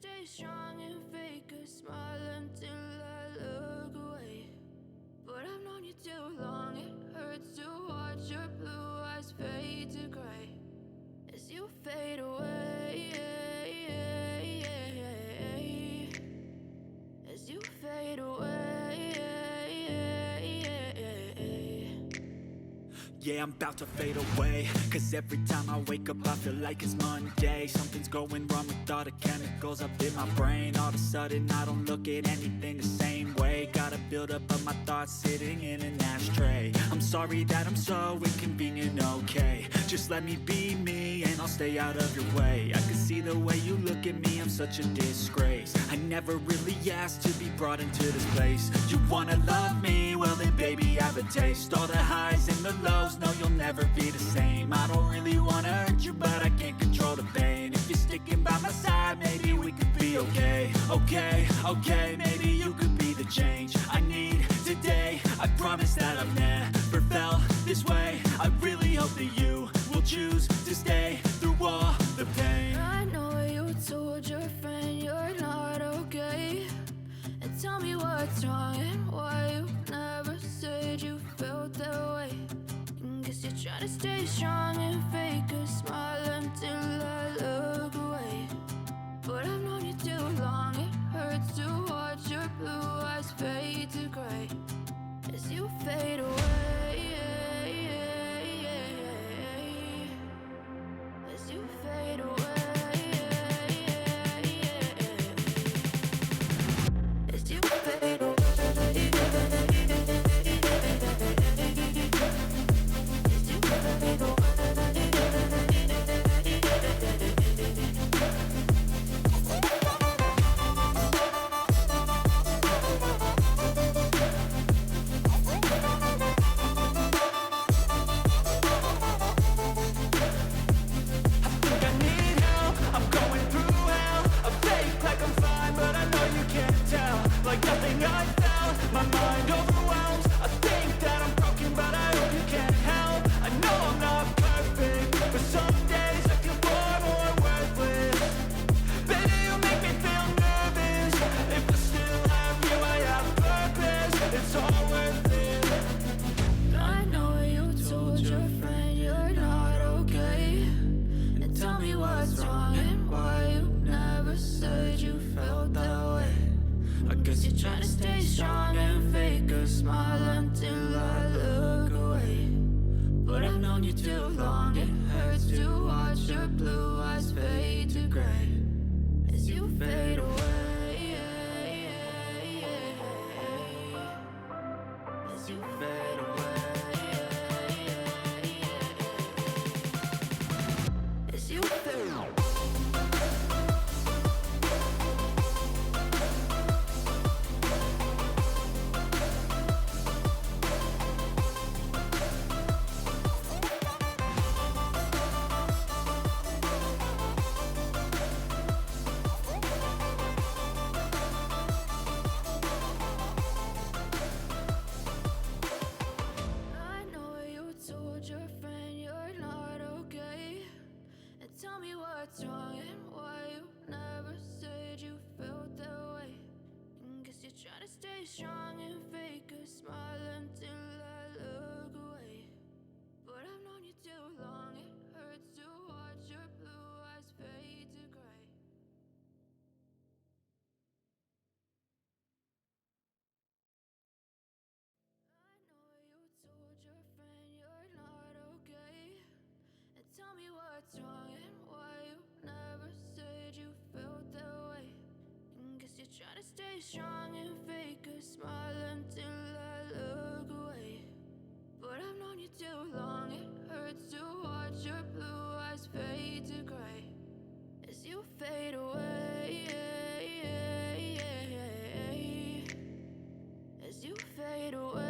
stay strong and fake a smile until I look away. But I've known you too long, it hurts to watch your blue eyes fade to gray as you fade away, as you fade away. Yeah, I'm about to fade away, cause every time I wake up I feel like it's Monday. Something's going wrong with all the chemicals up in my brain. All of a sudden I don't look at anything the same way. Gotta build up of my thoughts sitting in an ashtray. I'm sorry that I'm so inconvenient, okay. Just let me be me and I'll stay out of your way. I can see the way you look at me, I'm such a disgrace. I never really asked to be brought into this place. You wanna love me? Well then baby, have a taste. All the highs and the lows, no, you'll never be the same. I don't really wanna hurt you, but I can't control the pain. If you're sticking by my side, maybe we could be okay. Okay, maybe you could be the change I need today. I promise that I've never felt this way. I really hope that you will choose to stay through all the pain. I know you told your friend you're not okay, and tell me what's wrong and why you never said you felt that way. Guess you're trying to stay strong and fake a smile until I look away. But I've known you too long, it hurts to watch your blue eyes fade to gray as you fade away, as you fade away, as you fade away. Strong and fake a smile until I look away. But I've known you too long, it hurts to watch your blue eyes fade to gray. I know you told your friend you're not okay, and tell me what's wrong and why you never said you felt that way. Guess you're trying to stay strong and fake a smile until I look away. But I've known you too long, it hurts to watch your blue eyes fade to gray as you fade away, as you fade away.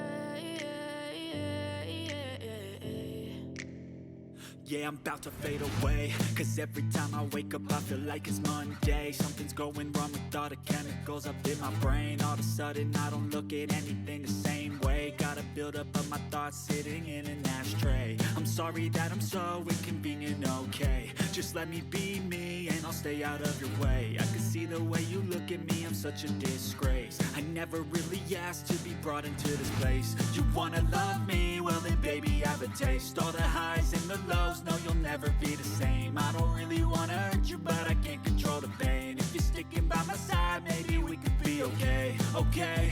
Yeah, I'm about to fade away, cause every time I wake up I feel like it's Monday. Something's going wrong with all the chemicals up in my brain. All of a sudden I don't look at anything the same way. Gotta buildup of my thoughts sitting in an ashtray. I'm sorry that I'm so inconvenient, okay? Just let me be me and I'll stay out of your way. I can see the way you look at me, I'm such a disgrace. I never really asked to be brought into this place. You wanna love me? Well then baby, have a taste. All the highs and the lows, no you'll never be the same. I don't really wanna hurt you, but I can't control the pain. If you're sticking by my side, maybe we could be okay. Okay,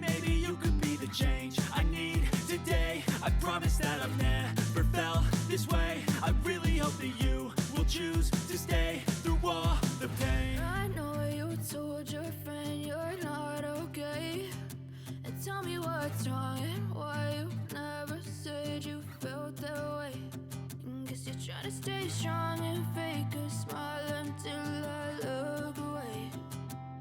maybe you could be the change I need today. I promise that I've never felt this way. I really hope that you will choose to stay through all the pain. I know you told your friend you're not okay, and tell me what's wrong and why you never said you felt that way. Guess you're trying to stay strong and fake a smile until I look away.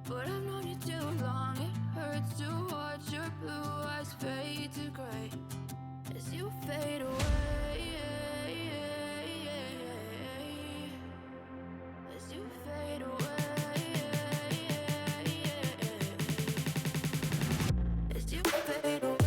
But I've known you too long, it hurts to watch your blue eyes fade to gray as you fade away. As you fade away. As you fade away.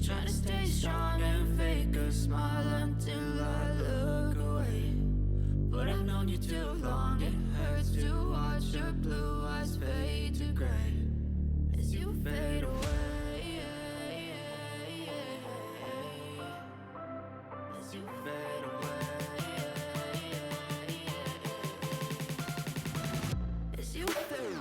Trying to stay strong and fake a smile until I look away. But I've known you too long, it hurts to watch your blue eyes fade to gray as you fade away. As you fade away. As you fade away.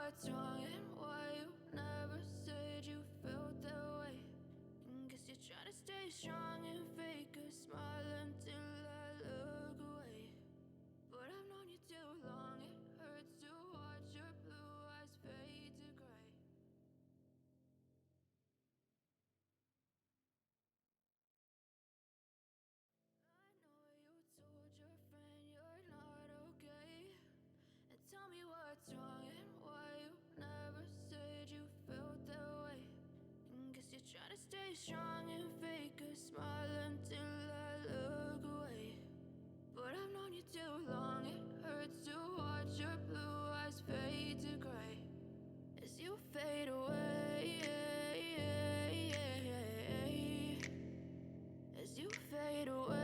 What's wrong and why you never said you felt that way. Guess you're trying to stay strong and fake a smile until I look away. But I've known you too long, it hurts to watch your blue eyes fade to gray. I know you told your friend you're not okay, and tell me what's wrong and why you never said you felt that way. Guess you're trying to stay strong and fake a smile until I look away. But I've known you too long, it hurts to watch your blue eyes fade to gray as you fade away. As you fade away.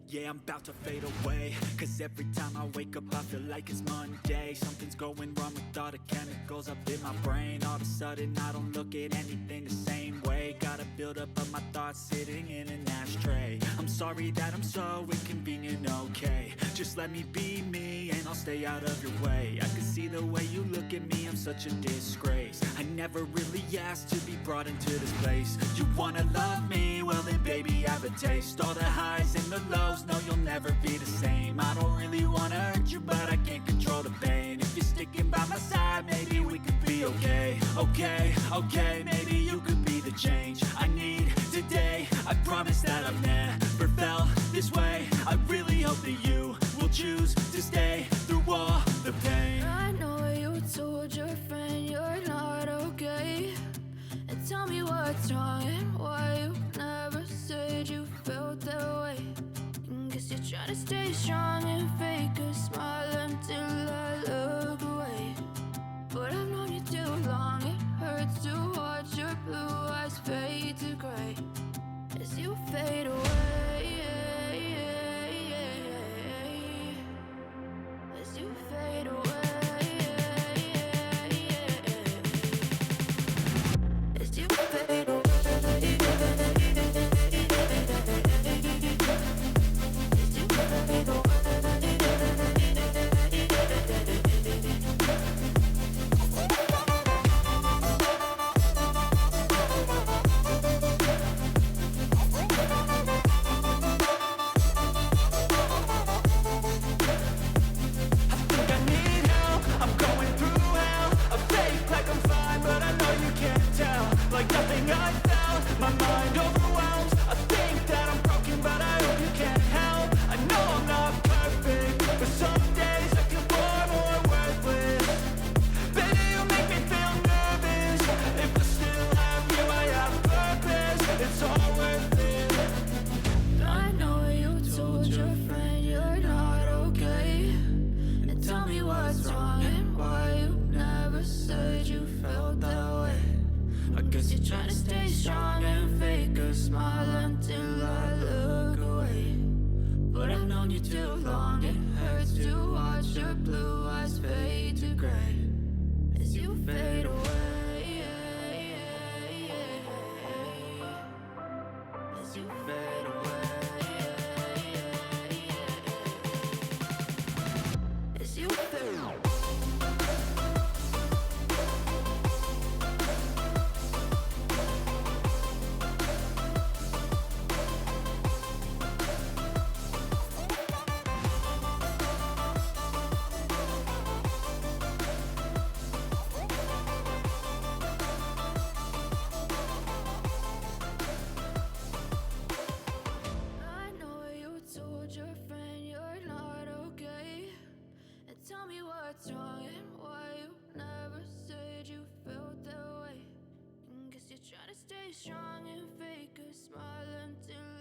Yeah, I'm about to fade away, cause every time I wake up I feel like it's Monday. Something's going wrong with all the chemicals up in my brain. All of a sudden I don't look at anything the same way. Got a buildup of my thoughts sitting in an ashtray. I'm sorry that I'm so inconvenient, okay? Just let me be me and I'll stay out of your way. I can see the way you look at me, I'm such a disgrace. I never really asked to be brought into this place. You wanna love me? Well then baby, have a taste. All the highs and the lows, no you'll never be the same. I don't really wanna hurt you, but I can't control the pain. If you're sticking by my side, maybe we could be okay. Okay, maybe you could be the change I need today. I promise that I've never felt this way. I really hope that you will choose to stay through all the pain. I know you told your friend you're not okay, what's wrong and why you never said you felt that way. Guess you're trying to stay strong and fake a smile until I look away. But I've known you too long, it hurts to watch your blue eyes fade to gray as you fade away. As you fade away. As you fade away. Trying to stay strong and fake a smile until I look away. But I've known you too long, it hurts to watch your blue eyes fade to gray as you fade away. As you fade away. As you fade away. Tell me what's wrong and why you never said you felt that way. Guess you're trying to stay strong and fake a smile until